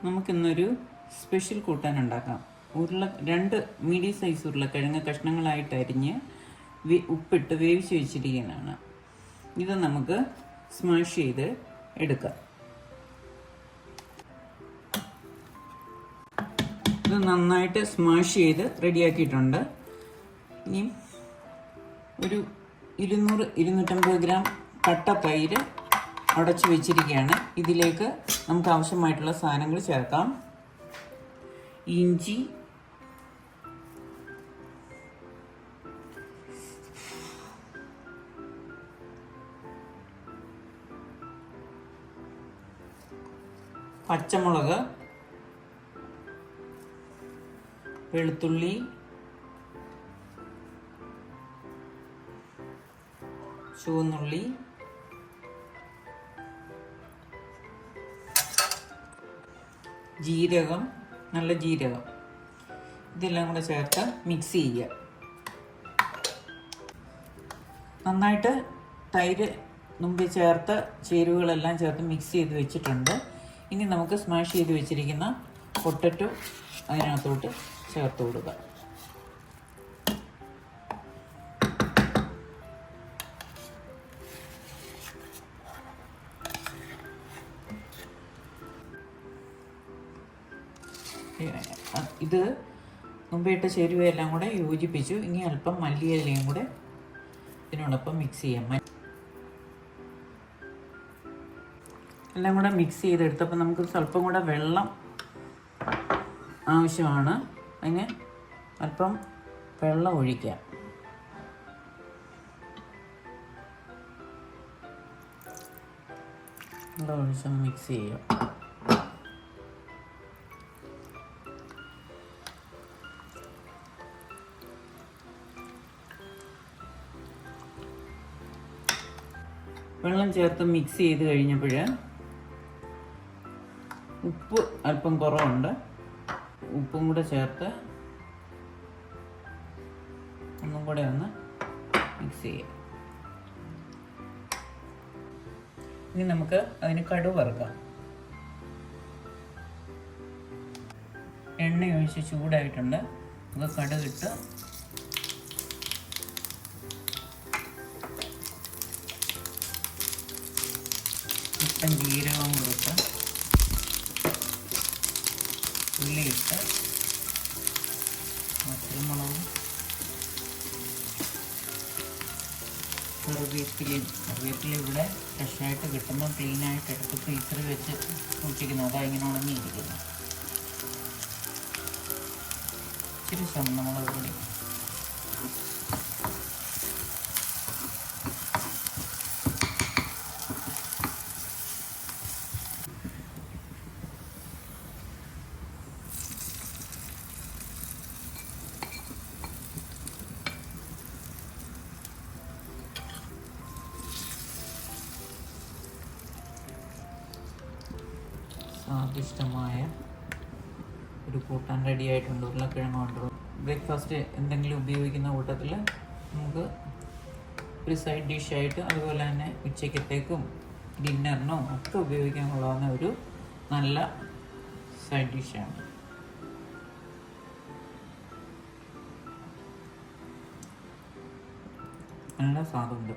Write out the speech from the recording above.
നമുക്കിന്നൊരു സ്പെഷ്യൽ കൂട്ടാൻ ഉണ്ടാക്കാം. രണ്ട് മീഡിയം സൈസ് ഉരുളക്കിഴങ്ങ് കഷ്ണങ്ങളായിട്ട് അരിഞ്ഞ് ഉപ്പിട്ട് വേവിച്ച് വെച്ചിരിക്കുന്നതാണ്. ഇത് നമുക്ക് സ്മാഷ് ചെയ്ത് എടുക്കാം. ഇത് നന്നായിട്ട് സ്മാഷ് ചെയ്ത് റെഡിയാക്കിയിട്ടുണ്ട്. ഇനി ഒരു 200-250 ഗ്രാം കട്ട തൈര് അടച്ചു വെച്ചിരിക്കുകയാണ്. ഇതിലേക്ക് നമുക്ക് ആവശ്യമായിട്ടുള്ള സാധനങ്ങൾ ചേർക്കാം. ഇഞ്ചി, പച്ചമുളക്, വെളുത്തുള്ളി, ചുവന്നുള്ളി, ജീരകം, നല്ല ജീരകം, ഇതെല്ലാം കൂടെ ചേർത്ത് മിക്സ് ചെയ്യുക. നന്നായിട്ട് തൈര് മുമ്പ് ചേർത്ത ചേരുവകളെല്ലാം ചേർത്ത് മിക്സ് ചെയ്ത് വെച്ചിട്ടുണ്ട്. ഇനി നമുക്ക് സ്മാഷ് ചെയ്ത് വെച്ചിരിക്കുന്ന പൊട്ടറ്റോ അതിനകത്തോട്ട് ചേർത്ത് കൊടുക്കുക. ഇത് മുമ്പിട്ട ചേരുവയെല്ലാം കൂടെ യോജിപ്പിച്ചു. ഇനി അല്പം മല്ലിയിലയും കൂടെ ഇതിനോടൊപ്പം മിക്സ് ചെയ്യാം. എല്ലാം കൂടെ മിക്സ് ചെയ്തെടുത്തപ്പോൾ നമുക്ക് സ്വല്പം കൂടെ വെള്ളം ആവശ്യമാണ്. അതിന് അല്പം വെള്ളം ഒഴിക്കാം. വെള്ളം ഒഴിച്ച് മിക്സ് ചെയ്യാം. വെള്ളം ചേർത്ത് മിക്സ് ചെയ്ത് കഴിഞ്ഞപ്പോൾ ഉപ്പ് അല്പം കുറവുണ്ട്. ഉപ്പും കൂടെ ചേർത്ത് ഒന്നും കൂടെ ഒന്ന് മിക്സ് ചെയ്യാം. ഇനി നമുക്ക് അതിന് കടുക് വറുക്കാം. എണ്ണ ഒഴിച്ച് ചൂടായിട്ടുണ്ട്. നമുക്ക് കടുകിട്ട് ഇപ്പം ജീരകം കൊടുത്ത് ഉള്ളിയിട്ട് പച്ചമുളകും കറിവേപ്പില ഇവിടെ ഫ്രഷായിട്ട് കിട്ടുമ്പോൾ ക്ലീനായിട്ട് എടുത്ത് ഫ്രീസറിൽ വെച്ച് സൂക്ഷിക്കുന്നു. അതാ ഇങ്ങനെ ഉണങ്ങിയിരിക്കുന്നു. ഇച്ചിരി ചുവന്നമുളക് പൊടി, സ്വാദിഷ്ടമായ ഒരു കൂട്ടാൻ റെഡി ആയിട്ടുണ്ട്. ഉരുളക്കിഴങ്ങ് കൊണ്ട് ബ്രേക്ക്ഫാസ്റ്റ് എന്തെങ്കിലും ഉപയോഗിക്കുന്ന കൂട്ടത്തിൽ നമുക്ക് ഒരു സൈഡ് ഡിഷായിട്ട്, അതുപോലെ തന്നെ ഉച്ചക്കത്തേക്കും ഡിന്നറിനും ഒക്കെ ഉപയോഗിക്കാൻ കൊള്ളാവുന്ന ഒരു നല്ല സൈഡ് ഡിഷാണ്. നല്ല സ്വാദുണ്ട്.